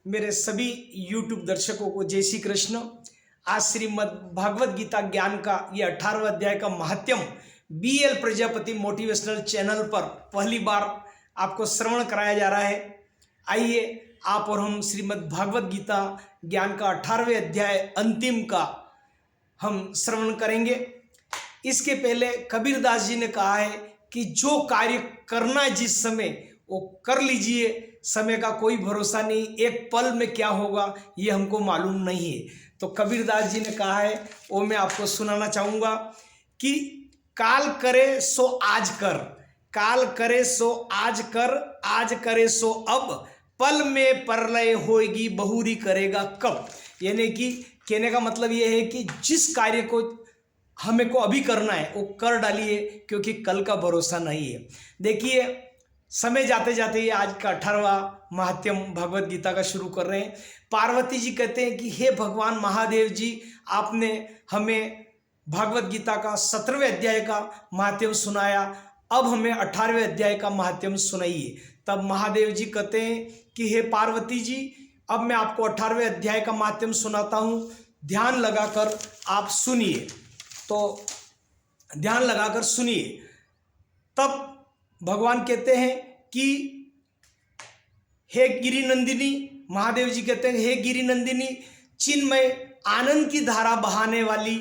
मेरे सभी YouTube दर्शकों को जय श्री कृष्ण। आज श्रीमद् भागवत गीता ज्ञान का ये 18वां अध्याय का महात्म्य BL प्रजापति मोटिवेशनल चैनल पर पहली बार आपको श्रवण कराया जा रहा है। आइए आप और हम श्रीमद् भागवत गीता ज्ञान का 18वें अध्याय अंतिम का हम श्रवण करेंगे। इसके पहले कबीरदास जी ने कहा है कि जो कार्य करना है जिस समय वो कर लीजिए, समय का कोई भरोसा नहीं, एक पल में क्या होगा ये हमको मालूम नहीं है। तो कबीरदास जी ने कहा है वो मैं आपको सुनाना चाहूँगा कि काल करे सो आज कर, काल करे सो आज कर, आज करे सो अब, पल में परलय होएगी बहुरी करेगा कब। यानी कि कहने का मतलब ये है कि जिस कार्य को हमें को अभी करना है वो कर डालिए, क्योंकि कल का भरोसा नहीं है। देखिए समय जाते जाते ये आज का 18वां महात्म्य भगवत गीता का शुरू कर रहे हैं। पार्वती जी कहते हैं कि हे भगवान महादेव जी, आपने हमें भागवत गीता का 17वें अध्याय का महात्म्य सुनाया, अब हमें 18वें अध्याय का महात्म्य सुनाइए। तब महादेव जी कहते हैं कि हे पार्वती जी, अब मैं आपको 18वें अध्याय का महात्म्य सुनाता हूँ, ध्यान लगाकर आप सुनिए। तो ध्यान लगाकर सुनिए। तब भगवान कहते हैं कि हे गिरि नंदिनी, महादेव जी कहते हैं हे गिरि नंदिनी, चिन्मय आनंद की धारा बहाने वाली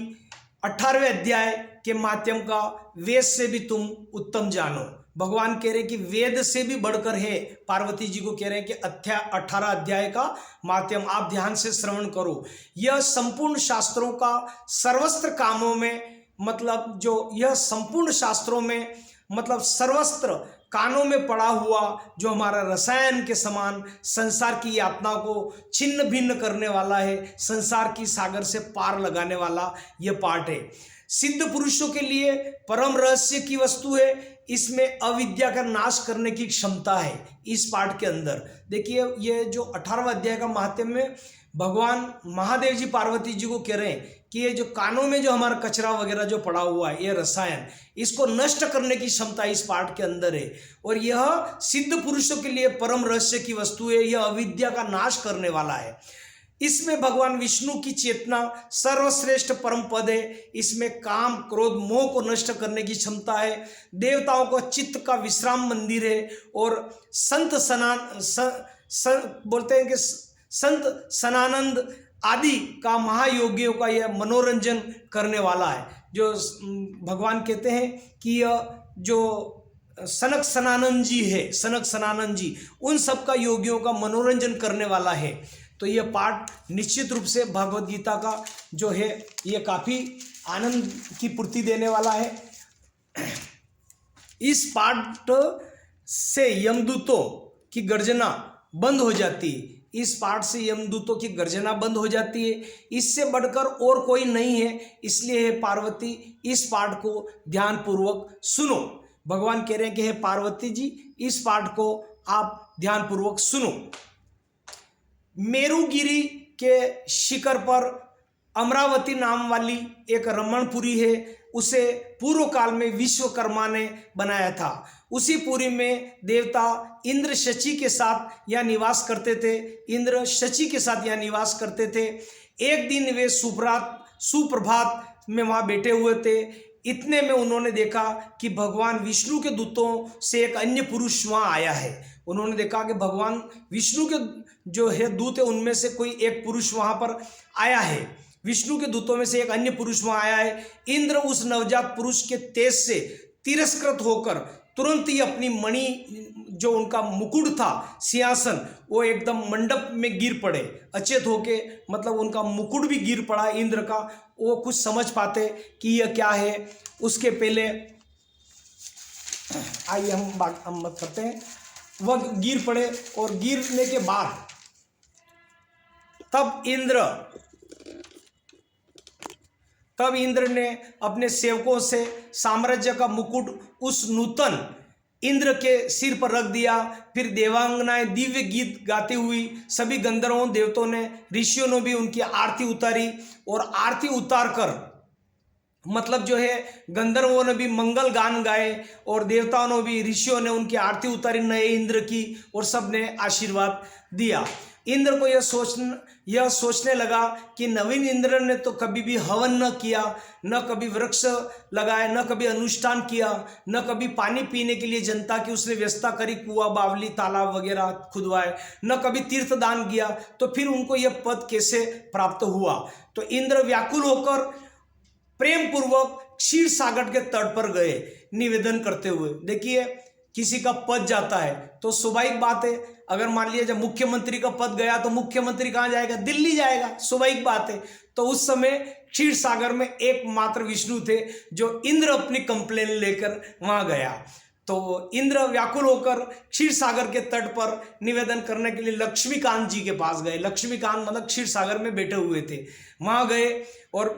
18वें अध्याय के माध्यम का वेद से भी तुम उत्तम जानो। भगवान कह रहे कि वेद से भी बढ़कर है। पार्वती जी को कह रहे हैं कि 18 अध्याय का माध्यम आप ध्यान से श्रवण करो। यह संपूर्ण शास्त्रों का सर्वस्त्र कामों में, मतलब जो यह संपूर्ण शास्त्रों में मतलब सर्वस्त्र कानों में पड़ा हुआ जो हमारा रसायन के समान संसार की यातना को छिन्न भिन्न करने वाला है, संसार की सागर से पार लगाने वाला यह पाठ है। सिद्ध पुरुषों के लिए परम रहस्य की वस्तु है, इसमें अविद्या का नाश करने की क्षमता है। इस पाठ के अंदर देखिए ये जो 18वां अध्याय का महात्म्य में भगवान महादेव जी पार्वती जी को कह रहे हैं कि ये जो कानों में जो हमारा कचरा वगैरह जो पड़ा हुआ है, ये रसायन, इसको नष्ट करने की क्षमता इस पाठ के अंदर है। और यह सिद्ध पुरुषों के लिए परम रहस्य की वस्तु है, यह अविद्या का नाश करने वाला है। इसमें भगवान विष्णु की चेतना सर्वश्रेष्ठ परम पद है। इसमें काम क्रोध मोह को नष्ट करने की क्षमता है। देवताओं को चित्त का विश्राम मंदिर है। और संत बोलते हैं कि संत सनानंद आदि का महायोगियों का यह मनोरंजन करने वाला है। जो भगवान कहते हैं कि यह जो सनक सनानंद जी है, सनक सनानंद जी, उन सब का योगियों का मनोरंजन करने वाला है। तो यह पाठ निश्चित रूप से भगवत गीता का जो है ये काफ़ी आनंद की पूर्ति देने वाला है। इस पाठ से यमदूतों की गर्जना बंद हो जाती है। इस पाठ से यमदूतों की गर्जना बंद हो जाती है। इससे बढ़कर और कोई नहीं है। इसलिए हे पार्वती, इस पाठ को ध्यानपूर्वक सुनो। भगवान कह रहे हैं कि हे पार्वती जी, इस पाठ को आप ध्यानपूर्वक सुनो। मेरुगिरी के शिखर पर अमरावती नाम वाली एक रमणपुरी है, उसे पूर्व काल में विश्वकर्मा ने बनाया था। उसी पुरी में देवता इंद्र शची के साथ यहाँ निवास करते थे। इंद्र शची के साथ यहाँ निवास करते थे। एक दिन वे सुप्रभात में वहाँ बैठे हुए थे। इतने में उन्होंने देखा कि भगवान विष्णु के दूतों से एक अन्य पुरुष वहाँ आया है। उन्होंने देखा कि भगवान विष्णु के जो है दूत है, उनमें से कोई एक पुरुष वहाँ पर आया है। विष्णु के दूतों में से एक अन्य पुरुष वहाँ आया है। इंद्र उस नवजात पुरुष के तेज से तिरस्कृत होकर तुरंत ही अपनी मणि, जो उनका मुकुट था, सिंहासन, वो एकदम मंडप में गिर पड़े। अचेत होके, मतलब उनका मुकुट भी गिर पड़ा इंद्र का। वो कुछ समझ पाते कि यह क्या है। उसके पहले आइए हम मत करते हैं। वह गिर पड़े और गिरने के बाद तब इंद्र ने अपने सेवकों से साम्राज्य का मुकुट उस नूतन इंद्र के सिर पर रख दिया। फिर देवांगनाएं दिव्य गीत गाती हुई, सभी गंधर्वों देवताओं ने, ऋषियों ने भी उनकी आरती उतारी। और आरती उतार कर मतलब जो है गंधर्वों ने भी मंगल गान गाए और देवताओं ने भी, ऋषियों ने उनकी आरती उतारी नए इंद्र की, और सब ने आशीर्वाद दिया। इंद्र को यह सोचने लगा कि नवीन इंद्र ने तो कभी भी हवन न किया, न कभी वृक्ष लगाए, न कभी अनुष्ठान किया, न कभी पानी पीने के लिए जनता की उसने व्यवस्था करी, कुआं बावली तालाब वगैरह खुदवाए, न कभी तीर्थ दान किया, तो फिर उनको यह पद कैसे प्राप्त हुआ। तो इंद्र व्याकुल होकर प्रेम पूर्वक क्षीर सागर के तट पर गए निवेदन करते हुए। देखिए, किसी का पद जाता है तो स्वाभाविक बात है, अगर मान लिया जब मुख्यमंत्री का पद गया तो मुख्यमंत्री कहाँ जाएगा, दिल्ली जाएगा, स्वाभाविक बात है। तो उस समय क्षीर सागर में एकमात्र विष्णु थे जो इंद्र अपनी कंप्लेन लेकर वहां गया। तो इंद्र व्याकुल होकर क्षीर सागर के तट पर निवेदन करने के लिए लक्ष्मीकांत जी के पास गए। लक्ष्मीकांत मतलब क्षीर सागर में बैठे हुए थे, वहां गए और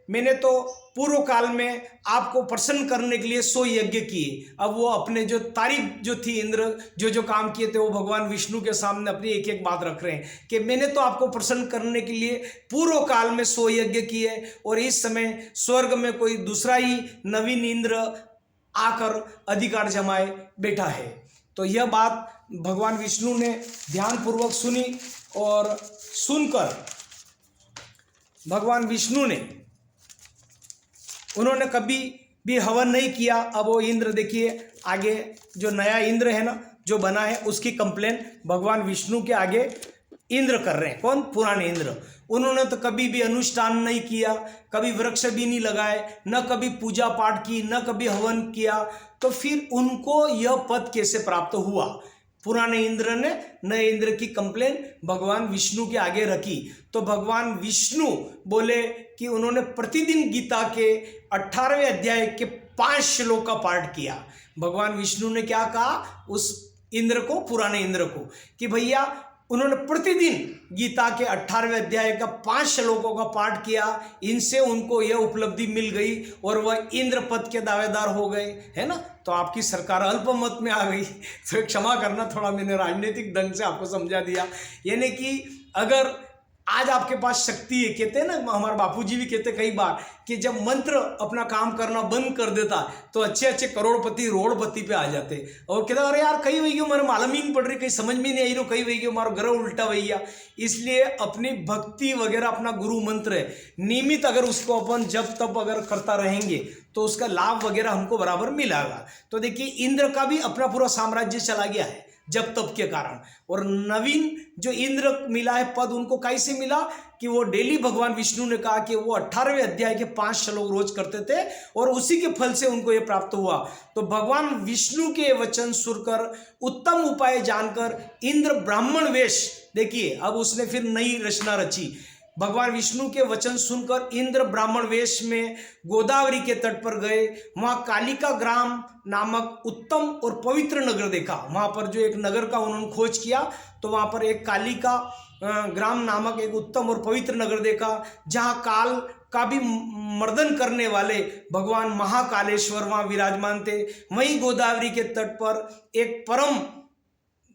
मैंने तो पूर्व काल में आपको प्रसन्न करने के लिए 100 यज्ञ किए। अब वो अपने जो तारीफ जो थी, इंद्र जो काम किए थे, वो भगवान विष्णु के सामने अपनी एक एक बात रख रहे हैं कि मैंने तो आपको प्रसन्न करने के लिए पूर्व काल में 100 यज्ञ किए और इस समय स्वर्ग में कोई दूसरा ही नवीन इंद्र आकर अधिकार जमाए बैठा है। तो यह बात भगवान विष्णु ने ध्यानपूर्वक सुनी और सुनकर भगवान विष्णु ने, उन्होंने कभी भी हवन नहीं किया। अब वो इंद्र, देखिए आगे जो नया इंद्र है ना, जो बना है, उसकी कंप्लेन भगवान विष्णु के आगे इंद्र कर रहे हैं। कौन? पुराने इंद्र। उन्होंने तो कभी भी अनुष्ठान नहीं किया, कभी वृक्ष भी नहीं लगाए, न कभी पूजा पाठ की, न कभी हवन किया, तो फिर उनको यह पद कैसे प्राप्त हुआ? पुराने इंद्र ने नए इंद्र की कंप्लेन भगवान विष्णु के आगे रखी। तो भगवान विष्णु बोले कि उन्होंने प्रतिदिन गीता के 18वें अध्याय के 5 श्लोक का पाठ किया। भगवान विष्णु ने क्या कहा उस इंद्र को, पुराने इंद्र को, कि भैया उन्होंने प्रतिदिन गीता के 18वें अध्याय का 5 श्लोकों का पाठ किया, इनसे उनको यह उपलब्धि मिल गई और वह इंद्र पद के दावेदार हो गए, है ना। तो आपकी सरकार अल्पमत में आ गई। तो क्षमा करना, थोड़ा मैंने राजनीतिक ढंग से आपको समझा दिया। यानी कि अगर आज आपके पास शक्ति है, कहते हैं ना, हमारे बापूजी भी कहते कई बार कि जब मंत्र अपना काम करना बंद कर देता तो अच्छे अच्छे करोड़पति रोड़पति पे आ जाते और कहते अरे यार कहीं वही हमारे मालूम ही नहीं पड़ रही, कहीं समझ में नहीं आई रो, कहीं वही हमारा ग्रह उल्टा भैया। इसलिए अपनी भक्ति वगैरह अपना गुरु मंत्र है, नियमित अगर उसको अपन जब तब अगर करता रहेंगे तो उसका लाभ वगैरह हमको बराबर मिलेगा। तो देखिए, इंद्र का भी अपना पूरा साम्राज्य चला गया है जब तब के कारण, और नवीन जो इंद्र मिला है पद, उनको कैसे मिला कि वो डेली भगवान विष्णु ने कहा कि वो 18वें अध्याय के 5 श्लोक रोज करते थे और उसी के फल से उनको ये प्राप्त हुआ। तो भगवान विष्णु के वचन सुनकर, उत्तम उपाय जानकर इंद्र ब्राह्मण वेश, देखिए अब उसने फिर नई रचना रची। भगवान विष्णु के वचन सुनकर इंद्र ब्राह्मण वेश में गोदावरी के तट पर गए। वहां कालिका ग्राम नामक उत्तम और पवित्र नगर देखा। वहां पर जो एक नगर का उन्होंने खोज किया तो वहां पर एक कालिका ग्राम नामक एक उत्तम और पवित्र नगर देखा, जहां काल का भी मर्दन करने वाले भगवान महाकालेश्वर वहां विराजमान थे। वहीं गोदावरी के तट पर एक परम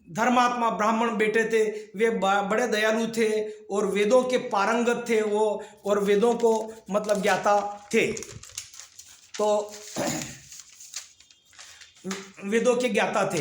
धर्मात्मा ब्राह्मण बेटे थे, वे बड़े दयालु थे और वेदों के पारंगत थे वो, और वेदों को मतलब ज्ञाता थे। तो वेदों के ज्ञाता थे।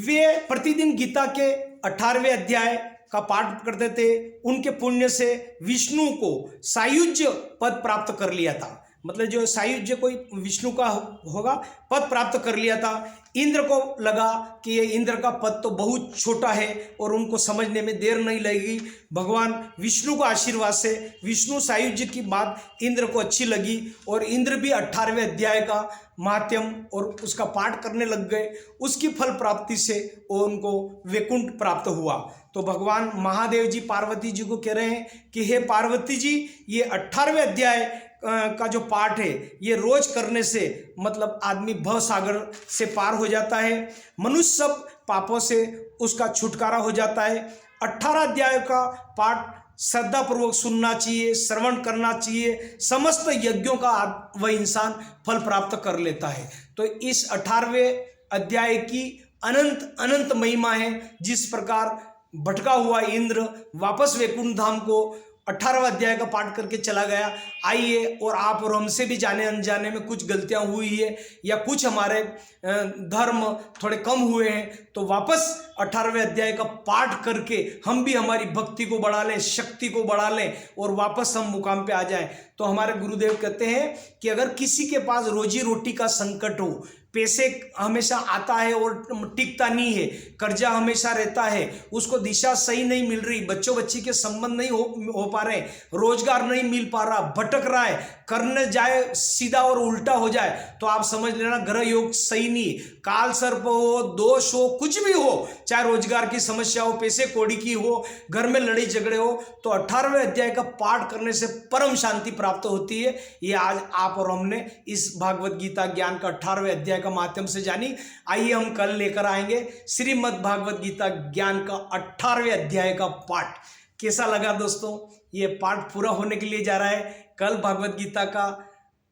वे प्रतिदिन गीता के 18वें अध्याय का पाठ करते थे। उनके पुण्य से विष्णु को सायुज्य पद प्राप्त कर लिया था। मतलब जो सायुज्य कोई विष्णु का होगा पद प्राप्त कर लिया था। इंद्र को लगा कि ये इंद्र का पद तो बहुत छोटा है और उनको समझने में देर नहीं लगेगी। भगवान विष्णु को आशीर्वाद से विष्णु सायुज्य की बात इंद्र को अच्छी लगी और इंद्र भी 18वें अध्याय का माध्यम और उसका पाठ करने लग गए। उसकी फल प्राप्ति से उनको वैकुंठ प्राप्त हुआ। तो भगवान महादेव जी पार्वती जी को कह रहे हैं कि हे पार्वती जी, ये 18वें अध्याय का जो पाठ है ये रोज करने से मतलब आदमी भव सागर से पार हो जाता है, मनुष्य सब पापों से उसका छुटकारा हो जाता है। 18 अध्याय का पाठ श्रद्धापूर्वक सुनना चाहिए, श्रवण करना चाहिए। समस्त यज्ञों का वह इंसान फल प्राप्त कर लेता है। तो इस 18वें अध्याय की अनंत अनंत महिमा है। जिस प्रकार भटका हुआ इंद्र वापस वैकुंठ धाम को 18वां अध्याय का पाठ करके चला गया। आइए और आप और हमसे भी जाने अनजाने में कुछ गलतियां हुई है या कुछ हमारे धर्म थोड़े कम हुए हैं, तो वापस 18वें अध्याय का पाठ करके हम भी हमारी भक्ति को बढ़ा लें, शक्ति को बढ़ा लें और वापस हम मुकाम पे आ जाएं। तो हमारे गुरुदेव कहते हैं कि अगर किसी के पास रोजी रोटी का संकट हो, पैसे हमेशा आता है और टिकता नहीं है, कर्जा हमेशा रहता है, उसको दिशा सही नहीं मिल रही, बच्चों बच्ची के संबंध नहीं हो पा रहे, रोजगार नहीं मिल पा रहा, भटक रहा है, करने जाए सीधा और उल्टा हो जाए, तो आप समझ लेना ग्रह योग सही नहीं। काल सर्प हो, दोष हो, कुछ भी हो, चाहे रोजगार की समस्या हो, पैसे कौड़ी की हो, घर में लड़ाई झगड़े हो, तो 18वें अध्याय का पाठ करने से परम शांति प्राप्त होती है। ये आज आप और हमने इस भागवत गीता ज्ञान का 18वें अध्याय का माध्यम से जानी। आइए हम कल लेकर आएंगे श्रीमद् भागवत गीता ज्ञान का 18वें अध्याय का पाठ। कैसा लगा दोस्तों? ये पाठ पूरा होने के लिए जा रहा है। कल भागवत गीता का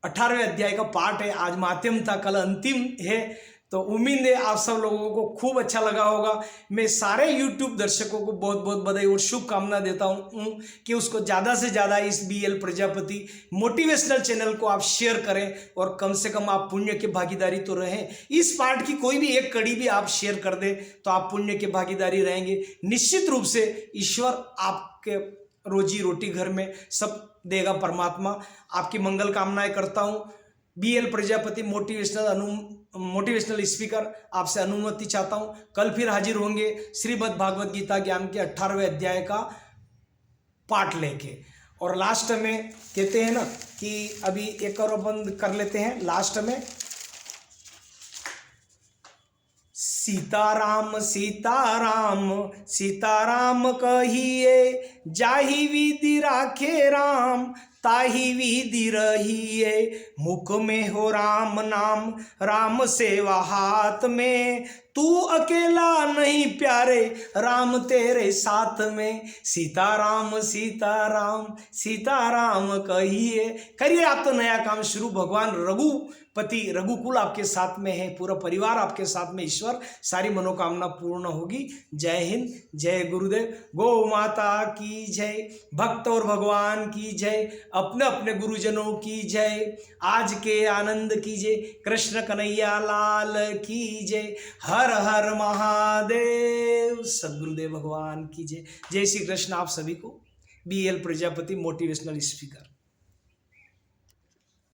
18वें अध्याय का पाठ है, आज माध्यम था, कल अंतिम है। तो उम्मीद है आप सब लोगों को खूब अच्छा लगा होगा। मैं सारे YouTube दर्शकों को बहुत बहुत बधाई और शुभकामना देता हूँ कि उसको ज़्यादा से ज़्यादा इस BL प्रजापति मोटिवेशनल चैनल को आप शेयर करें और कम से कम आप पुण्य के भागीदारी तो रहें। इस पाठ की कोई भी एक कड़ी भी आप शेयर कर दें तो आप पुण्य के भागीदारी रहेंगे। निश्चित रूप से ईश्वर आपके रोजी रोटी घर में सब देगा परमात्मा। आपकी मंगल कामनाएं करता हूँ। BL प्रजापति मोटिवेशनल स्पीकर आपसे अनुमति चाहता हूं। कल फिर हाजिर होंगे श्रीमद् भागवत गीता ज्ञान के 18वें अध्याय का पाठ लेके। और लास्ट में कहते हैं ना कि अभी एक और बंद कर लेते हैं। लास्ट में सीताराम सीताराम सीताराम कहिए, जाहि विधि राखे राम ताहि विधि रहिए। मुख में हो राम नाम, राम सेवा हाथ में, तू अकेला नहीं प्यारे, राम तेरे साथ में। सीताराम सीताराम सीताराम कहिए। करिए आप तो नया काम शुरू। भगवान रघुपति रघुकुल आपके साथ में है, पूरा परिवार आपके साथ में। ईश्वर सारी मनोकामना पूर्ण होगी। जय हिंद, जय गुरुदेव, गौ माता की जय, भक्त और भगवान की जय, अपने अपने गुरुजनों की जय, आज के आनंद की जय, कृष्ण कन्हैया लाल की जय, हर हर महादेव, सद्गुरुदेव भगवान की जय। जय श्री कृष्ण। आप सभी को BL प्रजापति मोटिवेशनल स्पीकर।